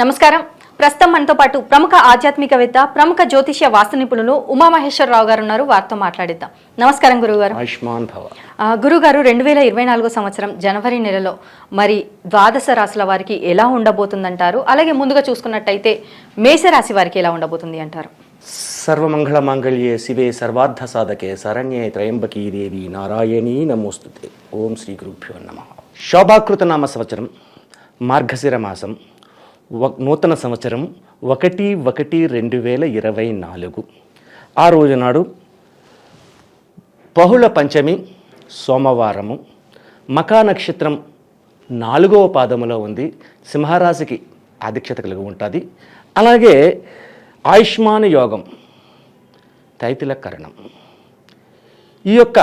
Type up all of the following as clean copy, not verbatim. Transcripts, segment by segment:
నమస్కారం. ప్రస్తుతం మనతో పాటు ప్రముఖ ఆధ్యాత్మికవేత్త, ప్రముఖ జ్యోతిష్య వాస్తు నిపుణులు ఉమామహేశ్వరరావు గారు ఉన్నారు. వారితో మాట్లాడిద్దాం. నమస్కారం గురుగారు. ఆయుష్మాన్ భవ. గురుగారు, 2024 సంవత్సరం జనవరి నెలలో మరి ద్వాదశ రాశుల వారికి ఎలా ఉండబోతుందంటారు? అలాగే ముందుగా చూసుకున్నట్టయితే మేషరాశి వారికి ఎలా ఉండబోతుంది అంటారు? సర్వమంగళ మాంగళ్యే శివే సర్వార్థ సాధకే శరణ్యే త్రయంబకీ దేవి నారాయణీ నమోస్తుతే. ఓం శ్రీ గురుభ్యో నమః. శోభాకృత నామ సంవత్సరం, మార్గశిర మాసం, నూతన సంవత్సరం 1/1/2024. ఆ రోజు నాడు బహుళ పంచమి సోమవారము, మకా నక్షత్రం 4వ పాదములో ఉంది. సింహరాశికి ఆధిక్యత కలిగి ఉంటుంది. అలాగే ఆయుష్మాన్ యోగం, తైతిల కరణం. ఈ యొక్క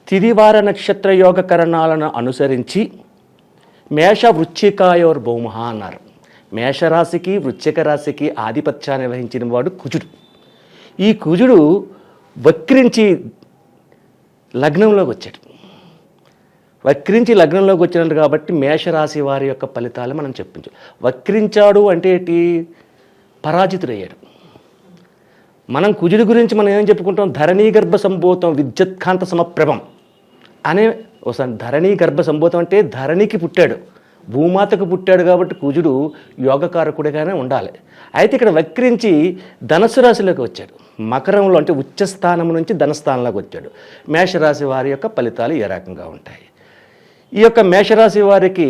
తిదివార నక్షత్ర యోగ కరణాలను అనుసరించి మేష వృశ్చికాయోర్ భౌమః అన్నారు. మేషరాశికి వృశ్చిక రాశికి ఆధిపత్యాన్ని వహించిన వాడు కుజుడు. ఈ కుజుడు వక్రించి లగ్నంలోకి వచ్చాడు. వక్రించి లగ్నంలోకి వచ్చినాడు కాబట్టి మేషరాశి వారి యొక్క ఫలితాలు మనం చెప్పించు. వక్రించాడు అంటే ఏంటి? పరాజితుడయ్యాడు. మనం కుజుడి గురించి మనం ఏం చెప్పుకుంటాం? ధరణీ గర్భ సంభూతం విద్యుత్కాంత సమప్రభం అనే ఒకసారి. ధరణీ గర్భ సంభూతం అంటే ధరణికి పుట్టాడు, భూమాతకు పుట్టాడు కాబట్టి కుజుడు యోగకారకుడిగానే ఉండాలి. అయితే ఇక్కడ వక్రించి ధనస్సు రాశిలోకి వచ్చాడు. మకరంలో అంటే ఉచ్చస్థానం నుంచి ధనస్థానంలోకి వచ్చాడు. మేషరాశి వారి యొక్క ఫలితాలు ఏ రకంగా ఉంటాయి? ఈ యొక్క మేషరాశి వారికి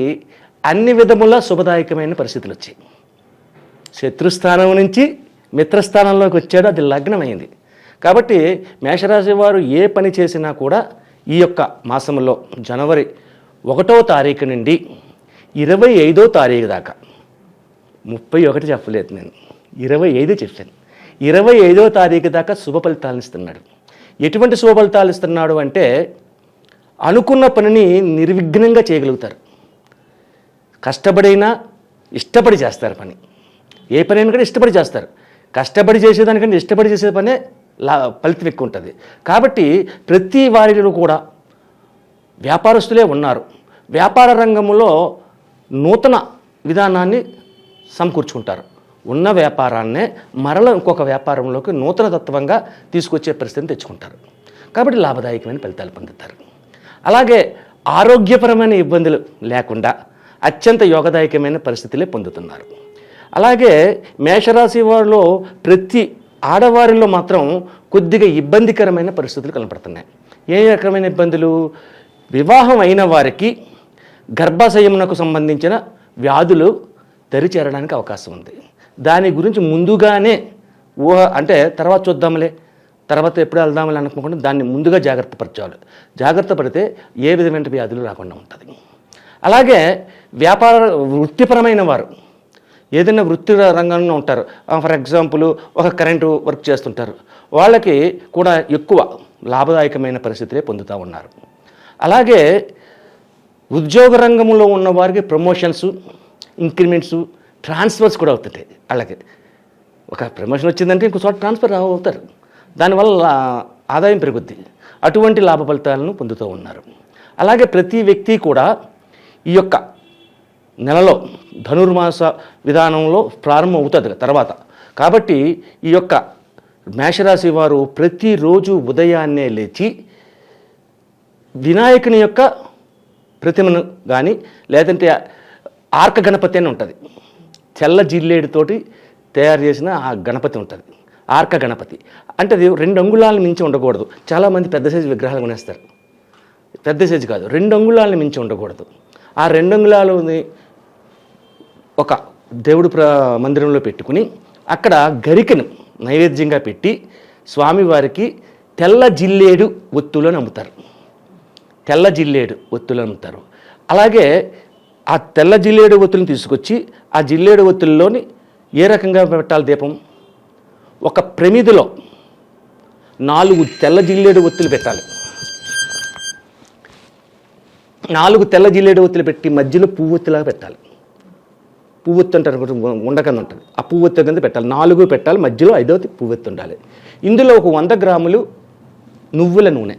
అన్ని విధముల శుభదాయకమైన పరిస్థితులు వచ్చాయి. శత్రుస్థానం నుంచి మిత్రస్థానంలోకి వచ్చాడు, అది లగ్నమైంది. కాబట్టి మేషరాశి వారు ఏ పని చేసినా కూడా ఈ యొక్క మాసంలో జనవరి 1వ తారీఖు నుండి 25వ తారీఖు దాకా, 31 చెప్పలేదు నేను, 25 చెప్పాను. 25వ తారీఖు దాకా శుభ ఫలితాలను ఇస్తున్నాడు. ఎటువంటి శుభ ఫలితాలు ఇస్తున్నాడు అంటే అనుకున్న పనిని నిర్విఘ్నంగా చేయగలుగుతారు. కష్టపడైనా ఇష్టపడి చేస్తారు పని. ఏ పనైనా కూడా ఇష్టపడి చేస్తారు. కష్టపడి చేసేదానికంటే ఇష్టపడి చేసే పనే ఫలితం ఎక్కువ ఉంటుంది. కాబట్టి ప్రతి వారిలో కూడా వ్యాపారస్తులే ఉన్నారు. వ్యాపార రంగంలో నూతన విధానాన్ని సమకూర్చుకుంటారు. ఉన్న వ్యాపారాన్నే మరల ఇంకొక వ్యాపారంలోకి నూతన తత్వంగా తీసుకొచ్చే పరిస్థితిని తెచ్చుకుంటారు. కాబట్టి లాభదాయకమైన ఫలితాలు పొందుతారు. అలాగే ఆరోగ్యపరమైన ఇబ్బందులు లేకుండా అత్యంత యోగదాయకమైన పరిస్థితులే పొందుతున్నారు. అలాగే మేషరాశి వారిలో ప్రతి ఆడవారిలో మాత్రం కొద్దిగా ఇబ్బందికరమైన పరిస్థితులు కనపడుతున్నాయి. ఏ రకమైన ఇబ్బందులు? వివాహం అయిన వారికి గర్భాశయమునకు సంబంధించిన వ్యాధులు దరిచేరడానికి అవకాశం ఉంది. దాని గురించి ముందుగానే అంటే తర్వాత చూద్దాంలే, తర్వాత ఎప్పుడు వెళ్దామని అనుకోకుండా దాన్ని ముందుగా జాగ్రత్త పడితే ఏ విధమైన వ్యాధులు రాకుండా ఉంటుంది. అలాగే వృత్తిపరమైన వారు ఏదైనా వృత్తి రంగంలో ఉంటారు. ఫర్ ఎగ్జాంపుల్ ఒక కరెంటు వర్క్ చేస్తుంటారు. వాళ్ళకి కూడా ఎక్కువ లాభదాయకమైన పరిస్థితులే పొందుతూ ఉన్నారు. అలాగే ఉద్యోగ రంగంలో ఉన్న వారికి ప్రమోషన్స్, ఇంక్రిమెంట్స్, ట్రాన్స్ఫర్స్ కూడా అవుతుంటాయి. వాళ్ళకి ఒక ప్రమోషన్ వచ్చిందంటే ఇంకో చోట ట్రాన్స్ఫర్ అవుతారు. దానివల్ల ఆదాయం పెరుగుద్ది. అటువంటి లాభ ఫలితాలను పొందుతూ ఉన్నారు. అలాగే ప్రతి వ్యక్తి కూడా ఈ యొక్క నెలలో ధనుర్మాస విధానంలో ప్రారంభం అవుతుంది తర్వాత. కాబట్టి ఈ యొక్క మేషరాశి వారు ప్రతిరోజు ఉదయాన్నే లేచి వినాయకుని యొక్క ప్రతిమను కానీ లేదంటే ఆర్క గణపతి అని ఉంటుంది. తెల్ల జిల్లేడుతోటి తయారు చేసిన ఆ గణపతి ఉంటుంది. ఆర్క గణపతి అంటే అది 2 అంగుళాలను మించి ఉండకూడదు. చాలామంది పెద్ద సైజు విగ్రహాలు కొనేస్తారు. పెద్ద సైజు కాదు, 2 అంగుళాలను మించి ఉండకూడదు. ఆ 2 అంగుళాలని ఒక దేవుడు మందిరంలో పెట్టుకుని అక్కడ గరికను నైవేద్యంగా పెట్టి స్వామివారికి తెల్ల జిల్లేడు ఒత్తులను అమ్ముతారు. తెల్ల జిల్లేడు ఒత్తులు అమ్ముతారు. అలాగే ఆ తెల్ల జిల్లేడు ఒత్తులను తీసుకొచ్చి ఆ జిల్లేడు ఒత్తుల్లోని ఏ రకంగా పెట్టాలి దీపం? ఒక ప్రమిదిలో 4 తెల్ల జిల్లేడు ఒత్తులు పెట్టాలి. 4 తెల్ల జిల్లేడు ఒత్తులు పెట్టి మధ్యలో పువ్వొత్తులాగా పెట్టాలి. పువ్వొత్తు అంటారు, ఉండకన్నా ఉంటుంది. ఆ పువ్వొత్తు కింద పెట్టాలి. 4 పెట్టాలి, మధ్యలో 5వ పువ్వొత్తు ఉండాలి. ఇందులో ఒక 100 గ్రాములు నువ్వుల నూనె,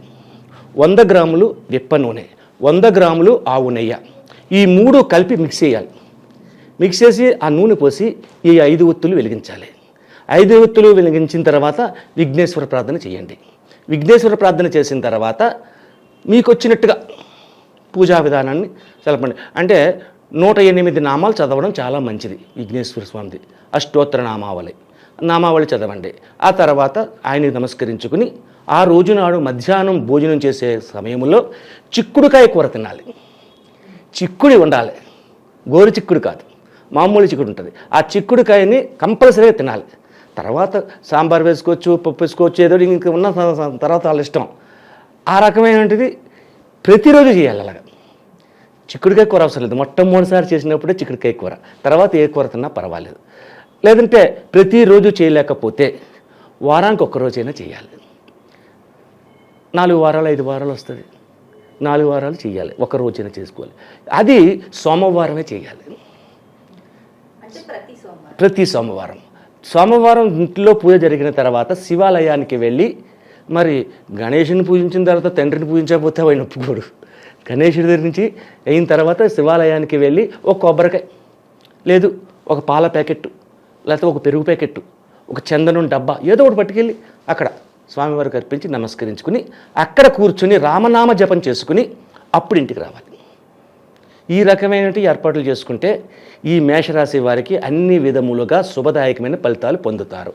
100 గ్రాములు విప్ప నూనె, 100 గ్రాములు ఆవు నెయ్యి, ఈ 3 కలిపి మిక్స్ చేయాలి. మిక్స్ చేసి ఆ నూనె పోసి ఈ 5 ఒత్తులు వెలిగించాలి. 5 ఒత్తులు వెలిగించిన తర్వాత విఘ్నేశ్వర ప్రార్థన చేయండి. విఘ్నేశ్వర ప్రార్థన చేసిన తర్వాత మీకు వచ్చినట్టుగా పూజా విధానాన్ని తెలపండి. అంటే 108 నామాలు చదవడం చాలా మంచిది. విఘ్నేశ్వర స్వామిది అష్టోత్తర నామావళి చదవండి. ఆ తర్వాత ఆయనకి నమస్కరించుకుని ఆ రోజునాడు మధ్యాహ్నం భోజనం చేసే సమయంలో చిక్కుడుకాయ కూర తినాలి. చిక్కుడు ఉండాలి, గోరు చిక్కుడు కాదు, మామూలు చిక్కుడు ఉంటుంది. ఆ చిక్కుడుకాయని కంపల్సరీగా తినాలి. తర్వాత సాంబార్ వేసుకోవచ్చు, పప్పు వేసుకోవచ్చు, ఏదో ఇంక ఉన్న తర్వాత వాళ్ళ ఇష్టం. ఆ రకమైనది ప్రతిరోజు చేయాలి. అలాగా చిక్కుడుకాయ కూర అవసరం లేదు. మొట్టమొదటిసారి చేసినప్పుడే చిక్కుడుకాయ కూర, తర్వాత ఏ కూర తిన్నా పర్వాలేదు. లేదంటే ప్రతిరోజు చేయలేకపోతే వారానికి ఒక్కరోజైనా చేయాలి. 4 వారాలు 5 వారాలు వస్తుంది. 4 వారాలు చేయాలి, ఒక రోజైనా చేసుకోవాలి. అది సోమవారమే చేయాలి. ప్రతి సోమవారం ఇంట్లో పూజ జరిగిన తర్వాత శివాలయానికి వెళ్ళి, మరి గణేషుని పూజించిన తర్వాత తండ్రిని పూజించకపోతే ఆయన ఒప్పుకోడు. గణేషుడి దగ్గర నుంచి అయిన తర్వాత శివాలయానికి వెళ్ళి ఒక కొబ్బరికాయ, లేదు ఒక పాల ప్యాకెట్టు, లేకపోతే ఒక పెరుగు ప్యాకెట్టు, ఒక చందనం డబ్బా, ఏదో ఒకటి పట్టుకెళ్ళి అక్కడ స్వామివారికి అర్పించి నమస్కరించుకుని అక్కడ కూర్చుని రామనామ జపం చేసుకుని అప్పుడు ఇంటికి రావాలి. ఈ రకమైనటువంటి ఏర్పాట్లు చేసుకుంటే ఈ మేషరాశి వారికి అన్ని విధములుగా శుభదాయకమైన ఫలితాలు పొందుతారు.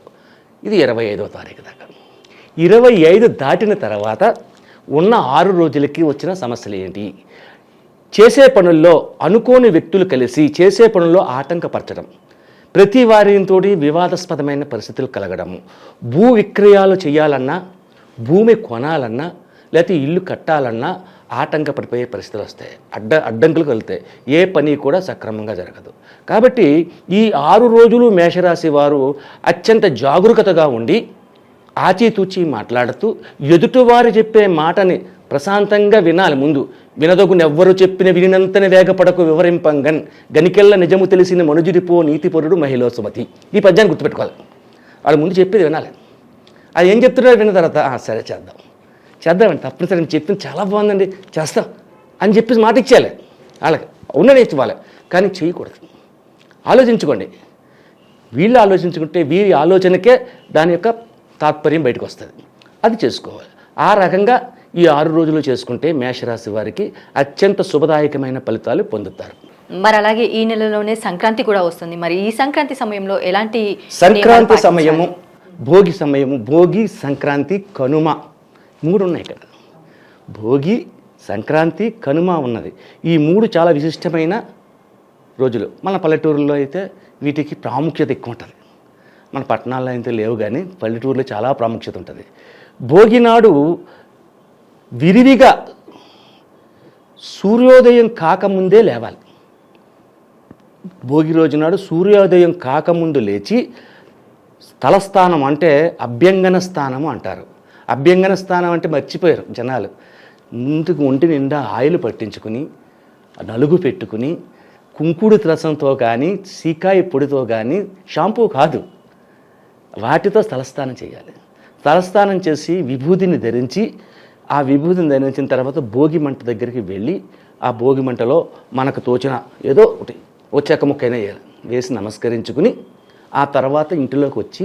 ఇది 25వ తారీఖు దాకా. 25 దాటిన తర్వాత ఉన్న 6 రోజులకి వచ్చిన సమస్యలు ఏంటి? చేసే పనుల్లో అనుకోని వ్యక్తులు కలిసి చేసే పనుల్లో ఆటంకపరచడం, ప్రతి వారితో వివాదాస్పదమైన పరిస్థితులు కలగడము, భూ విక్రయాలు చేయాలన్నా, భూమి కొనాలన్నా, లేకపోతే ఇల్లు కట్టాలన్నా ఆటంకపడిపోయే పరిస్థితులు వస్తాయి, అడ్డంకులు కలుగుతాయి. ఏ పని కూడా సక్రమంగా జరగదు. కాబట్టి ఈ 6 రోజులు మేషరాశి వారు అత్యంత జాగరూకతగా ఉండి ఆచితూచి మాట్లాడుతూ ఎదుటివారు చెప్పే మాటని ప్రశాంతంగా వినాలి. ముందు వినదగును ఎవ్వరు చెప్పిన వినినంతనే వేగపడకు వివరింపంగన్ గనికెళ్ళ నిజము తెలిసిన మనుజుడిపో నీతిపరుడు మహిళ సుమతి. ఈ పద్యాన్ని గుర్తుపెట్టుకోవాలి. వాళ్ళు ముందు చెప్పేది వినాలి. అది ఏం చెప్తున్నారో విన్న తర్వాత సరే చేద్దామండి, తప్పనిసరి చెప్పింది చాలా బాగుందండి, చేస్తాం అని చెప్పేసి మాట ఇచ్చేయాలి. వాళ్ళకి ఉన్నది ఇవ్వాలి, కానీ చేయకూడదు. ఆలోచించుకోండి. వీళ్ళు ఆలోచించుకుంటే వీరి ఆలోచనకే దాని యొక్క తాత్పర్యం బయటకు వస్తుంది. అది చేసుకోవాలి. ఆ రకంగా ఈ 6 రోజులు చేసుకుంటే మేషరాశి వారికి అత్యంత శుభదాయకమైన ఫలితాలు పొందుతారు. మరి అలాగే ఈ నెలలోనే సంక్రాంతి కూడా వస్తుంది. మరి ఈ సంక్రాంతి సమయంలో ఎలాంటి సంక్రాంతి సమయము, భోగి సమయము, భోగి, సంక్రాంతి, కనుమ 3 ఉన్నాయి ఇక్కడ. భోగి, సంక్రాంతి, కనుమ ఉన్నది. ఈ 3 చాలా విశిష్టమైన రోజులు. మన పల్లెటూరులో అయితే వీటికి ప్రాముఖ్యత ఎక్కువ ఉంటుంది. మన పట్టణాల్లో అయితే లేవు, కానీ పల్లెటూరులో చాలా ప్రాముఖ్యత ఉంటుంది. భోగి నాడు విరివిగా సూర్యోదయం కాకముందే లేవాలి. భోగి రోజు నాడు సూర్యోదయం కాకముందు లేచి తలస్థానం అంటే అభ్యంగన స్థానము అంటారు. అభ్యంగన స్థానం అంటే మర్చిపోయారు జనాలు. ముందుకు ఒంటి నిండా ఆయిల్ పట్టించుకుని, నలుగు పెట్టుకుని, కుంకుడు రసంతో కానీ సీకాయ పొడితో కానీ, షాంపూ కాదు, వాటితో తలస్నానం చేయాలి. తలస్నానం చేసి విభూతిని ధరించి, ఆ విభూతిని ధరించిన తర్వాత భోగి మంట దగ్గరికి వెళ్ళి ఆ భోగి మంటలో మనకు తోచిన ఏదో ఒకటి చెక్క ముక్కైనా వేసి నమస్కరించుకుని ఆ తర్వాత ఇంటిలోకి వచ్చి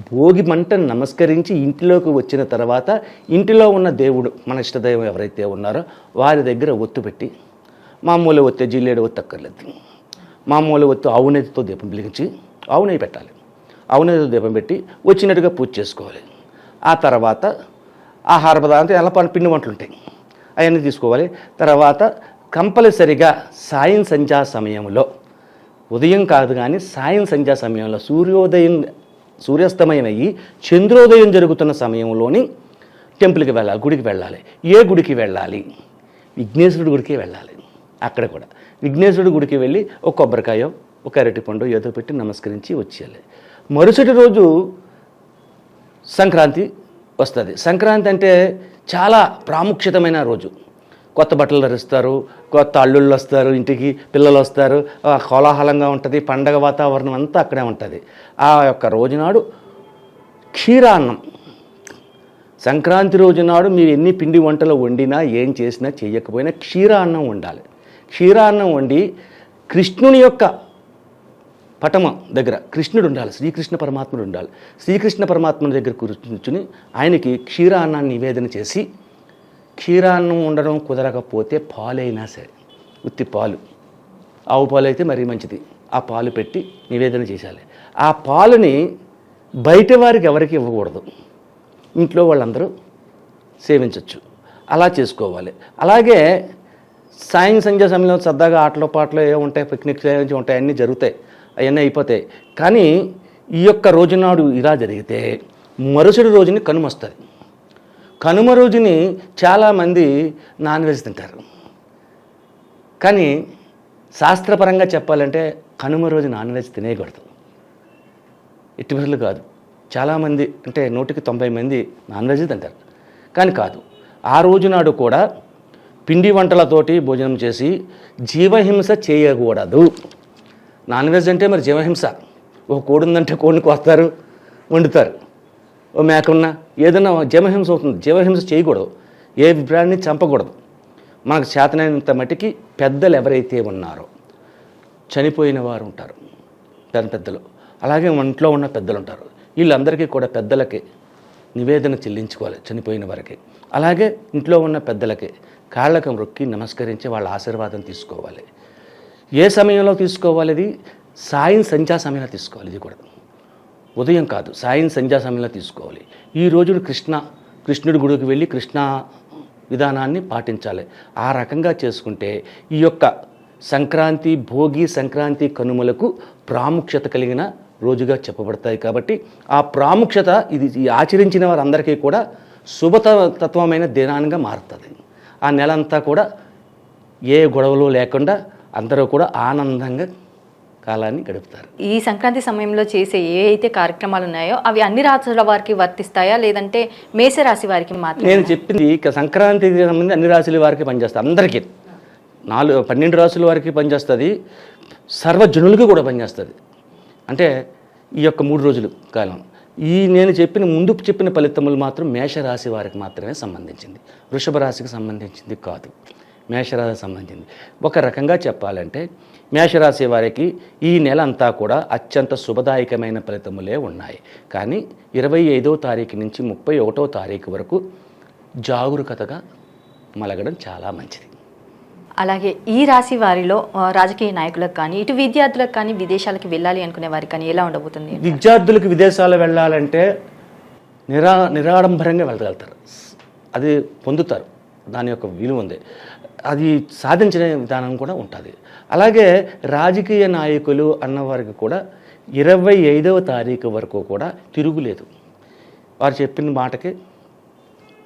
భోగి మంటను నమస్కరించి ఇంటిలోకి వచ్చిన తర్వాత ఇంటిలో ఉన్న దేవుడు, మన ఇష్టదైవం ఎవరైతే ఉన్నారో వారి దగ్గర ఒత్తు పెట్టి, మామూలు ఒత్తే జిల్లేడు ఒత్తు అక్కర్లేదు, మామూలు ఒత్తు ఆవు నెయ్యితో దీపం వెలిగించి, ఆవు నెయ్యి పెట్టాలి, ఆవు నెయ్యితో దీపం పెట్టి వచ్చినట్టుగా పూజ చేసుకోవాలి. ఆ తర్వాత ఆహార పదార్థం ఎలా పిండి వంటలు ఉంటాయి అవన్నీ తీసుకోవాలి. తర్వాత కంపల్సరిగా సాయం సంధ్యా సమయంలో, ఉదయం కాదు కానీ సాయం సంధ్యా సమయంలో సూర్యాస్తమయం అయ్యి చంద్రోదయం జరుగుతున్న సమయంలోని టెంపుల్కి వెళ్ళాలి, గుడికి వెళ్ళాలి. ఏ గుడికి వెళ్ళాలి? విఘ్నేశ్వరుడి గుడికి వెళ్ళాలి. అక్కడ కూడా విఘ్నేశ్వరుడి గుడికి వెళ్ళి ఒక కొబ్బరికాయో ఒక అరటిపండు ఏదో పెట్టి నమస్కరించి వచ్చేయాలి. మరుసటి రోజు సంక్రాంతి వస్తుంది. సంక్రాంతి అంటే చాలా ప్రాముఖ్యతమైన రోజు. కొత్త బట్టలు ధరిస్తారు, కొత్త అల్లుళ్ళు వస్తారు, ఇంటికి పిల్లలు వస్తారు, కోలాహలంగా ఉంటుంది, పండగ వాతావరణం అంతా అక్కడే ఉంటుంది. ఆ యొక్క రోజునాడు క్షీరాన్నం, సంక్రాంతి రోజునాడు మీరు ఎన్ని పిండి వంటలు వండినా ఏం చేసినా చేయకపోయినా క్షీరాన్నం వండాలి. క్షీరాన్నం వండి కృష్ణుని యొక్క పటమ దగ్గర కృష్ణుడు ఉండాలి, శ్రీకృష్ణ పరమాత్ముడు ఉండాలి. శ్రీకృష్ణ పరమాత్ముడి దగ్గర కూర్చుని ఆయనకి క్షీరాన్నాన్ని నివేదన చేసి, క్షీరాన్నం ఉండడం కుదరకపోతే పాలైనా సరే, ఉత్తి పాలు, ఆవు పాలు అయితే మరీ మంచిది, ఆ పాలు పెట్టి నివేదన చేయాలి. ఆ పాలుని బయట వారికి ఎవరికి ఇవ్వకూడదు, ఇంట్లో వాళ్ళందరూ సేవించవచ్చు. అలా చేసుకోవాలి. అలాగే సంధ్య సమయంలో సరదాగా ఆటలు పాటలు ఏ ఉంటాయి, పిక్నిక్ ఉంటాయి, అన్నీ జరుగుతాయి, అవన్నీ అయిపోతాయి. కానీ ఈ యొక్క రోజునాడు ఇలా జరిగితే మరుసటి రోజుని కనుమ వస్తుంది. కనుమ రోజుని చాలామంది నాన్ వెజ్ తింటారు. కానీ శాస్త్రపరంగా చెప్పాలంటే కనుమ రోజు నాన్ వెజ్ తినేయకూడదు, ఇటీవల కాదు. చాలామంది అంటే 100కి 90 మంది నాన్ వెజ్ తింటారు. కానీ కాదు, ఆ రోజునాడు కూడా పిండి వంటలతోటి భోజనం చేసి జీవహింస చేయకూడదు. నాన్ వెజ్ అంటే మరి జీవహింస. ఒక కోడి ఉందంటే కోడిని కోస్తారు, వండుతారు. ఓ మేకన్న ఏదైనా జీవహింస అవుతుంది. జీవహింస చేయకూడదు, ఏ ప్రాణిని చంపకూడదు. మనకు చేతనైనంత మట్టికి పెద్దలు ఎవరైతే ఉన్నారో, చనిపోయిన వారు ఉంటారు పెద్దలు, అలాగే ఇంట్లో ఉన్న పెద్దలు ఉంటారు, వీళ్ళందరికీ కూడా పెద్దలకి నివేదన చెల్లించుకోవాలి చనిపోయిన వారికి. అలాగే ఇంట్లో ఉన్న పెద్దలకి కాళ్ళకు మొక్కి నమస్కరించి వాళ్ళ ఆశీర్వాదం తీసుకోవాలి. ఏ సమయంలో తీసుకోవాలి? ఇది సంధ్యా సమయంలో తీసుకోవాలి. ఇది కూడా ఉదయం కాదు, సంధ్యా సమయంలో తీసుకోవాలి. ఈ రోజు కృష్ణుడి గుడికి వెళ్ళి కృష్ణ విధానాన్ని పాటించాలి. ఆ రకంగా చేసుకుంటే ఈ యొక్క సంక్రాంతి, భోగి, సంక్రాంతి, కనుమలకు ప్రాముఖ్యత కలిగిన రోజుగా చెప్పబడతాయి. కాబట్టి ఆ ప్రాముఖ్యత ఇది ఆచరించిన వారందరికీ కూడా శుభతత్వమైన దినానంగా మారుతుంది. ఆ నెలంతా కూడా ఏ గొడవలు లేకుండా అందరూ కూడా ఆనందంగా కాలాన్ని గడుపుతారు. ఈ సంక్రాంతి సమయంలో చేసే ఏ అయితే కార్యక్రమాలు ఉన్నాయో అవి అన్ని రాశుల వారికి వర్తిస్తాయా, లేదంటే మేషరాశి వారికి మాత్రమే? నేను చెప్పింది సంక్రాంతికి సంబంధించి అన్ని రాశుల వారికి పనిచేస్తారు. అందరికీ 12 రాశుల వారికి పనిచేస్తుంది, సర్వజనులకి కూడా పనిచేస్తుంది. అంటే ఈ యొక్క 3 రోజులు కాలం నేను ముందు చెప్పిన ఫలితములు మాత్రం మేషరాశి వారికి మాత్రమే సంబంధించింది, వృషభ రాశికి సంబంధించింది కాదు, మేషరాశికి సంబంధించింది. ఒక రకంగా చెప్పాలంటే మేషరాశి వారికి ఈ నెల అంతా కూడా అత్యంత శుభదాయకమైన ఫలితములే ఉన్నాయి. కానీ 25వ తారీఖు నుంచి 31వ తారీఖు వరకు జాగరూకతగా మలగడం చాలా మంచిది. అలాగే ఈ రాశి వారిలో రాజకీయ నాయకులకు కానీ, ఇటు విద్యార్థులకు కానీ, విదేశాలకు వెళ్ళాలి అనుకునే వారికి కానీ ఎలా ఉండబోతుంది? విద్యార్థులకు విదేశాలు వెళ్ళాలంటే నిరాడంబరంగా వెళ్ళగలుగుతారు, అది పొందుతారు, దాని యొక్క విలువ ఉంది, అది సాధించిన విధానం కూడా ఉంటుంది. అలాగే రాజకీయ నాయకులు అన్నవారికి కూడా 25వ తారీఖు వరకు కూడా తిరుగులేదు. వారు చెప్పిన మాటకి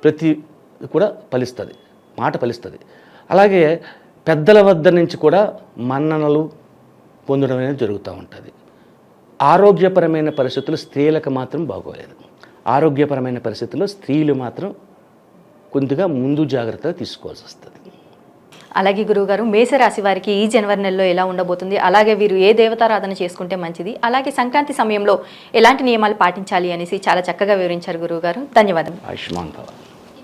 ప్రతి కూడా ఫలిస్తుంది, మాట ఫలిస్తుంది. అలాగే పెద్దల వద్ద నుంచి కూడా మన్ననలు పొందడం అనేది జరుగుతూ ఉంటుంది. ఆరోగ్యపరమైన పరిస్థితులు స్త్రీలకు మాత్రం బాగోలేదు. ఆరోగ్యపరమైన పరిస్థితుల్లో స్త్రీలు మాత్రం కొద్దిగా ముందు జాగ్రత్తగా తీసుకోవాల్సి వస్తుంది. అలాగే గురువుగారు, మేషరాశి వారికి ఈ జనవరి నెలలో ఎలా ఉండబోతుంది, అలాగే వీరు ఏ దేవతారాధన చేసుకుంటే మంచిది, అలాగే సంక్రాంతి సమయంలో ఎలాంటి నియమాలు పాటించాలి అనేసి చాలా చక్కగా వివరించారు గురువుగారు. ధన్యవాదాలు. ఆయుష్మాన్ భవ.